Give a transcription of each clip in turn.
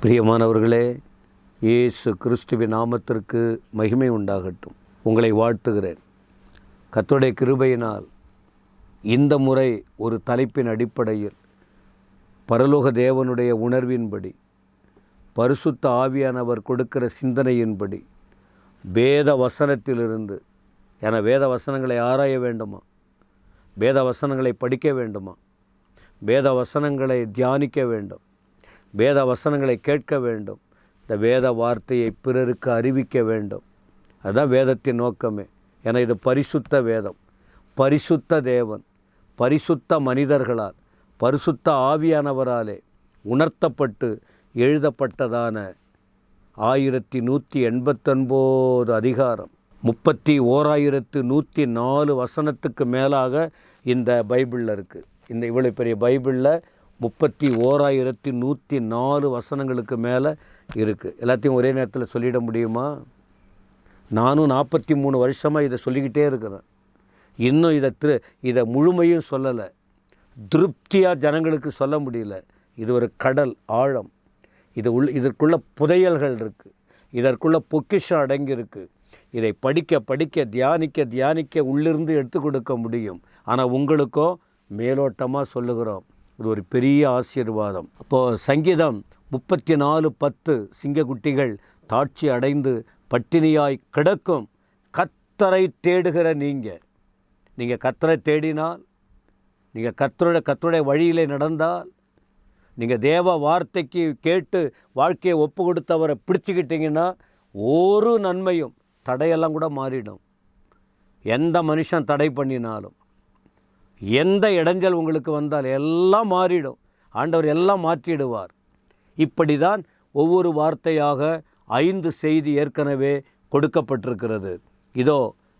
பிரியமானவர்களே, இயேசு கிறிஸ்துவின் நாமத்திற்கு மகிமை உண்டாகட்டும். உங்களை வாழ்த்துகிறேன். கர்த்தருடைய கிருபையினால் இந்த முறை ஒரு தலைப்பின் அடிப்படையில் பரலோக தேவனுடைய உணர்வின்படி, பரிசுத்த ஆவியானவர் கொடுக்கிற சிந்தனையின்படி வேத வசனத்திலிருந்து, என வேத வசனங்களை ஆராய வேண்டுமா, வேத வசனங்களை படிக்க வேண்டுமா, வேத வசனங்களை தியானிக்க வேண்டும், வேத வசனங்களை கேட்க வேண்டும், இந்த வேத வார்த்தையை பிறருக்கு அறிவிக்க வேண்டும். அதுதான் வேதத்தின் நோக்கமே. ஏன்னா இது பரிசுத்த வேதம், பரிசுத்த தேவன், பரிசுத்த மனிதர்களால், பரிசுத்த ஆவியானவராலே உணர்த்தப்பட்டு எழுதப்பட்டதான 1189 அதிகாரம், 31,104 வசனத்துக்கு மேலாக இந்த பைபிளில் இருக்குது. இந்த இவ்வளோ பெரிய பைபிளில் 31,104 வசனங்களுக்கு மேலே இருக்குது. எல்லாத்தையும் ஒரே நேரத்தில் சொல்லிட முடியுமா? நானும் 43 வருஷமாக இதை சொல்லிக்கிட்டே இருக்கிறேன். இன்னும் இதை முழுமையும் சொல்லலை, திருப்தியாக ஜனங்களுக்கு சொல்ல முடியல. இது ஒரு கடல் ஆழம். இதற்குள்ள புதையல்கள் இருக்குது, இதற்குள்ள பொக்கிஷம் அடங்கியிருக்கு. இதை படிக்க படிக்க, தியானிக்க தியானிக்க உள்ளிருந்து எடுத்து கொடுக்க முடியும். ஆனால் உங்களுக்கோ மேலோட்டமாக சொல்லுகிறோம். இது ஒரு பெரிய ஆசீர்வாதம். அப்போது சங்கீதம் 34:10, சிங்கக்குட்டிகள் தாட்சி அடைந்து பட்டினியாய் கிடக்கும், கர்த்தரை தேடுகிற நீங்கள் கர்த்தரை தேடினால், நீங்கள் கர்த்தருடைய வழியிலே நடந்தால், நீங்கள் தேவ வார்த்தைக்கு கேட்டு வாழ்க்கையை ஒப்பு கொடுத்தவரை பிடிச்சிக்கிட்டிங்கன்னா ஒரு நன்மையும், தடையெல்லாம் கூட மாறிடும். எந்த மனுஷன் தடை பண்ணினாலும், எந்த இடைஞ்சல் உங்களுக்கு வந்தால் எல்லாம் மாறிடும். ஆண்டவர் எல்லாம் மாற்றிடுவார். இப்படி தான் ஒவ்வொரு வார்த்தையாக 5 செய்தி ஏற்கனவே கொடுக்கப்பட்டிருக்கிறது. இதோ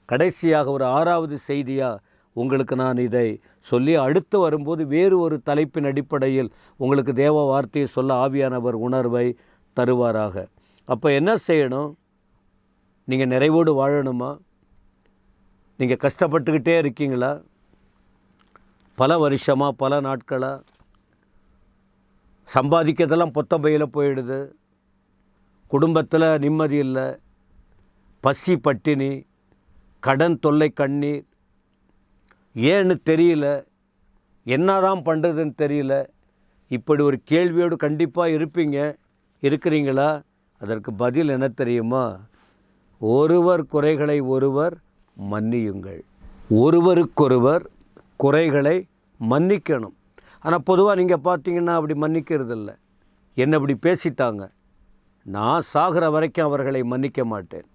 கடைசியாக ஒரு 6வது செய்தியாக உங்களுக்கு நான் இதை சொல்லி, அடுத்து வரும்போது வேறு ஒரு தலைப்பின் அடிப்படையில் உங்களுக்கு தேவ வார்த்தையை சொல்ல ஆவியானவர் உணர்வை தருவாராக. அப்போ என்ன செய்யணும்? நீங்கள் நிறைவோடு வாழணுமா? நீங்கள் கஷ்டப்பட்டுக்கிட்டே இருக்கீங்களா? பல வருஷமாக, பல நாட்களாக சம்பாதிக்கிறதெல்லாம் பொத்த பையில் போயிடுது, குடும்பத்தில் நிம்மதி இல்லை, பசி பட்டினி, கடன் தொல்லை, கண்ணீர், ஏன்னு தெரியல, என்னதான் பண்ணுறதுன்னு தெரியல. இப்படி ஒரு கேள்வியோடு கண்டிப்பாக இருக்கிறீங்களா? அதற்கு பதில் என்ன தெரியுமா? ஒருவர் குறைகளை ஒருவர் மன்னியுங்கள். ஒருவருக்கொருவர் குறைகளை மன்னிக்கணும். ஆனால் பொதுவாக நீங்கள் பார்த்தீங்கன்னா அப்படி மன்னிக்கிறது இல்லை. என்னை இப்படி பேசிட்டாங்க, நான் சாகிற வரைக்கும் அவர்களை மன்னிக்க மாட்டேன்.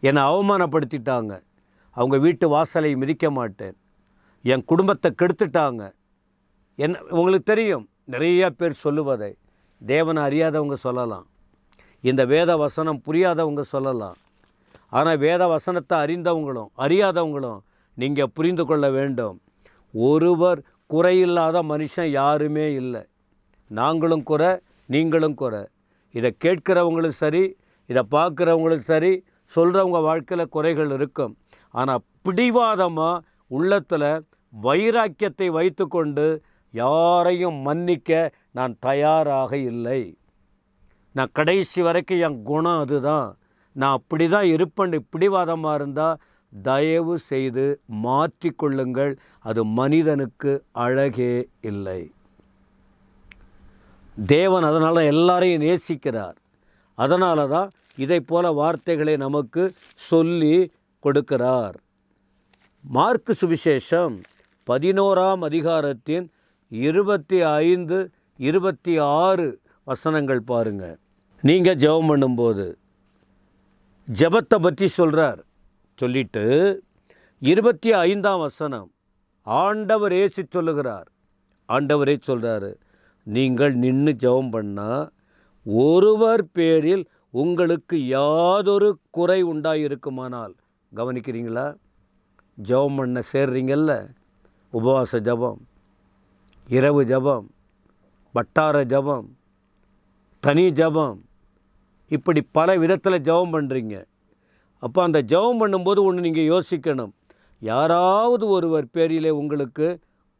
என்னை அவமானப்படுத்திட்டாங்க, அவங்க வீட்டு வாசலை மிதிக்க மாட்டேன். என் குடும்பத்தை கெடுத்துட்டாங்க. உங்களுக்கு தெரியும், நிறையா பேர் சொல்லுவதை தேவனை அறியாதவங்க சொல்லலாம், இந்த வேத வசனம் புரியாதவங்க சொல்லலாம். ஆனால் வேத வசனத்தை அறிந்தவங்களும் அறியாதவங்களும் நீங்கள் புரிந்து கொள்ள வேண்டும். ஒருவர் குறையில்லாத மனுஷன் யாருமே இல்லை. நாங்களும் குறை, நீங்களும் குறை. இதை கேட்குறவங்களும் சரி, இதை பார்க்குறவங்களும் சரி, சொல்கிறவங்க வாழ்க்கையில் குறைகள் இருக்கும். ஆனால் பிடிவாதமாக உள்ளத்தில் வைராக்கியத்தை வைத்து கொண்டு யாரையும் மன்னிக்க நான் தயாராக இல்லை. நான் கடைசி வரைக்கும் என் குணம் அதுதான், நான் அப்படி தான் இருப்பேன். பிடிவாதமாக இருந்தால் தயவு செய்து மாற்றிக்கொள்ளுங்கள். அது மனிதனுக்கு அழகே இல்லை. தேவன் அதனால் எல்லாரையும் நேசிக்கிறார். அதனால தான் இதை போல வார்த்தைகளை நமக்கு சொல்லி கொடுக்கிறார். மார்க்கு சுவிசேஷம் 11ஆம் அதிகாரத்தின் 25, 26 வசனங்கள் பாருங்கள். நீங்கள் ஜெபம் பண்ணும்போது ஜெபத்தை பற்றி சொல்கிறார். சொல்லிட்டு 25ஆம் வசனம் ஆண்டவர் இயேசு சொல்லுகிறார். ஆண்டவரே சொல்கிறாரு, நீங்கள் நின்று ஜெபம் பண்ணால் ஒருவர் பேரில் உங்களுக்கு யாதொரு குறை உண்டாயிருக்குமானால், கவனிக்கிறீங்களா? ஜெபம் பண்ண சேர்றீங்கல்ல, உபவாச ஜெபம், இரவு ஜெபம், வட்டார ஜெபம், தனி ஜெபம், இப்படி பல விதத்தில் ஜெபம் பண்ணுறீங்க. அப்போ அந்த ஜெபம் பண்ணும்போது ஒன்று நீங்கள் யோசிக்கணும், யாராவது ஒருவர் பேரிலே உங்களுக்கு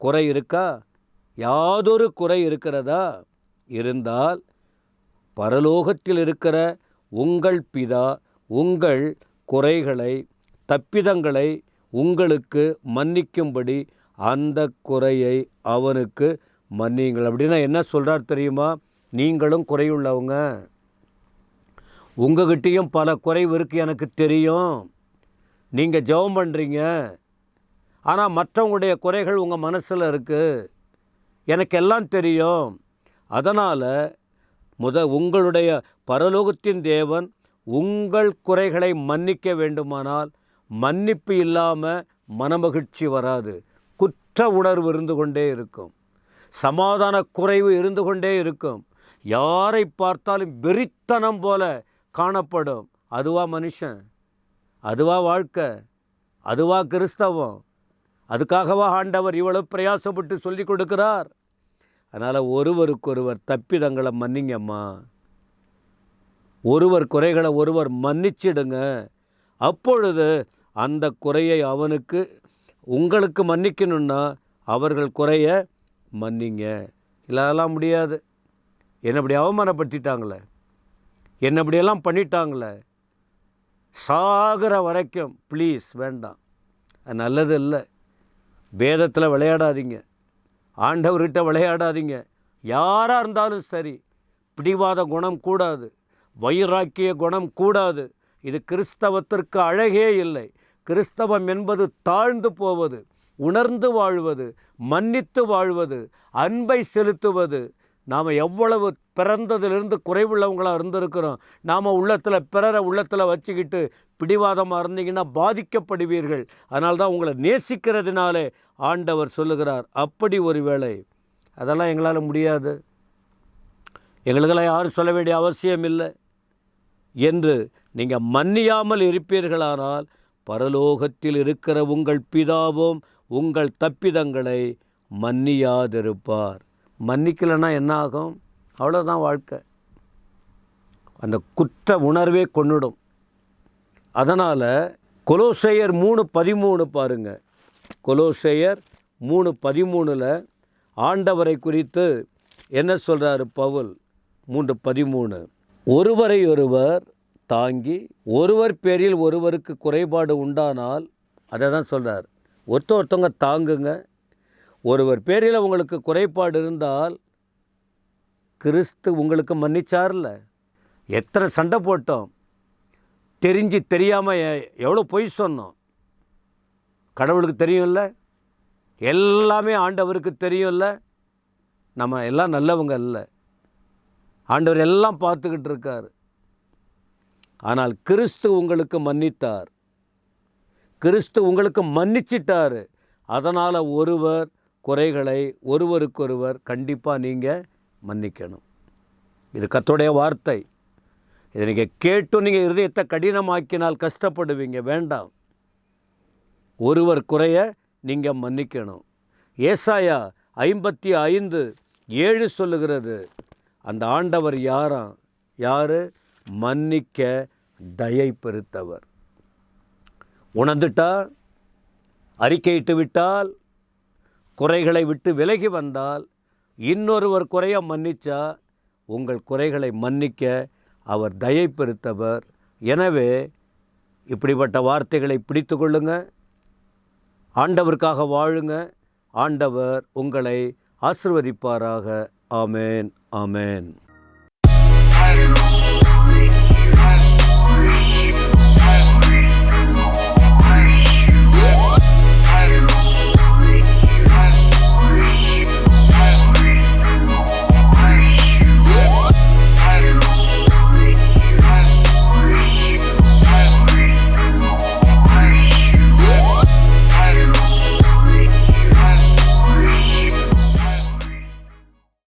குறை இருக்கா? யாதொரு குறை இருக்கிறதா? இருந்தால் பரலோகத்தில் இருக்கிற உங்கள் பிதா உங்கள் குறைகளை தப்பிதங்களை உங்களுக்கு மன்னிக்கும்படி அந்த குறையை அவனுக்கு மன்னியுங்கள். அப்படின்னா என்ன சொல்கிறார் தெரியுமா? நீங்களும் குறையுள்ளவங்க, உங்ககிட்டையும் பல குறைவு இருக்குது, எனக்கு தெரியும். நீங்கள் ஜெபம் பண்ணுறீங்க, ஆனால் மற்றவங்களுடைய குறைகள் உங்கள் மனசில் இருக்குது, எனக்கு எல்லாம் தெரியும். அதனால் உங்களுடைய பரலோகத்தின் தேவன் உங்கள் குறைகளை மன்னிக்க வேண்டுமானால் மன்னிப்பு இல்லாமல் மனமகிழ்ச்சி வராது. குற்ற உணர்வு இருந்து கொண்டே இருக்கும், சமாதான குறைவு இருந்து கொண்டே இருக்கும், யாரை பார்த்தாலும் வெறித்தனம் போல காணப்படும். அதுவா மனுஷன்? அதுவா வாழ்க்கை? அதுவா கிறிஸ்தவம்? அதுக்காகவா ஆண்டவர் இவ்வளவு பிரயாசப்பட்டு சொல்லி கொடுக்கிறார்? அதனால் ஒருவருக்கொருவர் தப்பிதங்களை மன்னிங்கம்மா, ஒருவர் குறைகளை ஒருவர் மன்னிச்சிடுங்க. அப்பொழுது அந்த குறையை அவனுக்கு உங்களுக்கு மன்னிக்கணுன்னா அவர்கள் குறைய மன்னிங்க. இல்லைலாம் முடியாது. என்னை இப்படி அவமானப்படுத்திட்டாங்களே, என்னை இப்படியெல்லாம் பண்ணிட்டாங்களே, சாகிற வரைக்கும் ப்ளீஸ் வேண்டாம், அது நல்லது இல்லை. வேதத்தில் விளையாடாதீங்க, ஆண்டவர்கிட்ட விளையாடாதீங்க. யாராக இருந்தாலும் சரி, பிடிவாத குணம் கூடாது, வைராக்கிய குணம் கூடாது. இது கிறிஸ்தவத்திற்கு அழகே இல்லை. கிறிஸ்தவம் என்பது தாழ்ந்து போவது, உணர்ந்து வாழ்வது, மன்னித்து வாழ்வது, அன்பை செலுத்துவது. நாம் எவ்வளவு பிறந்ததிலிருந்து குறைவுள்ளவங்களாக இருந்திருக்கிறோம். நாம் உள்ளத்தில் பிறரை உள்ளத்தில் வச்சுக்கிட்டு பிடிவாதமாக இருந்தீங்கன்னா பாதிக்கப்படுவீர்கள். அதனால தான் உங்களை நேசிக்கிறதுனாலே ஆண்டவர் சொல்லுகிறார், அப்படி ஒரு வேளை அதெல்லாம் எங்களால் முடியாது, எங்களுக்கெல்லாம் யாரும் சொல்ல வேண்டிய அவசியம் இல்லை என்று நீங்கள் மன்னியாமல் இருப்பீர்களானால் பரலோகத்தில் இருக்கிற உங்கள் பிதாவும் உங்கள் தப்பிதங்களை மன்னியாதிருப்பார். மன்னிக்கலைன்னா என்ன ஆகும்? அவ்வளோதான் வாழ்க்கை. அந்த குற்ற உணர்வே கொன்னுடும். அதனால் கொலோசையர் 3:13 பாருங்கள். கொலோசையர் 3:13 ஆண்டவரை குறித்து என்ன சொல்கிறாரு பவுல்? 3:13 ஒருவரை ஒருவர் தாங்கி ஒருவர் பேரில் ஒருவருக்கு குறைபாடு உண்டானால், அதை தான் சொல்கிறார், ஒருத்தவங்க தாங்குங்க. ஒருவர் பேரில் உங்களுக்கு குறைபாடு இருந்தால் கிறிஸ்து உங்களுக்கு மன்னிச்சார்ல. எத்தனை சண்டை போட்டோம், தெரிஞ்சு தெரியாமல் எவ்வளோ பொய் சொன்னோம், கடவுளுக்கு தெரியும்ல, எல்லாமே ஆண்டவருக்கு தெரியும்ல. நம்ம எல்லாம் நல்லவங்க இல்லை, ஆண்டவர் எல்லாம் பார்த்துக்கிட்டு இருக்கார். ஆனால் கிறிஸ்து உங்களுக்கு மன்னித்தார், கிறிஸ்து உங்களுக்கு மன்னிச்சிட்டார். அதனால் ஒருவர் குறைகளை ஒருவருக்கொருவர் கண்டிப்பாக நீங்கள் மன்னிக்கணும். இது கர்த்தருடைய வார்த்தை. இதை நீங்கள் கேட்டு நீங்கள் இருதயத்தை கடினமாக்கினால் கஷ்டப்படுவீங்க. வேண்டாம், ஒருவர் குறைய நீங்கள் மன்னிக்கணும். ஏசாயா 55:7 சொல்லுகிறது, அந்த ஆண்டவர் யார்? மன்னிக்க தயை பெருத்தவர். உணர்ந்துட்டா, அறிக்கையிட்டு விட்டால், குறைகளை விட்டு விலகி வந்தால், இன்னொருவர் குறைய மன்னிச்சா உங்கள் குறைகளை மன்னிக்க அவர் தயை பெருத்தவர். எனவே இப்படிப்பட்ட வார்த்தைகளை பிடித்து கொள்ளுங்க, ஆண்டவருக்காக வாழுங்க. ஆண்டவர் உங்களை ஆசீர்வதிப்பாராக. ஆமேன், ஆமேன்.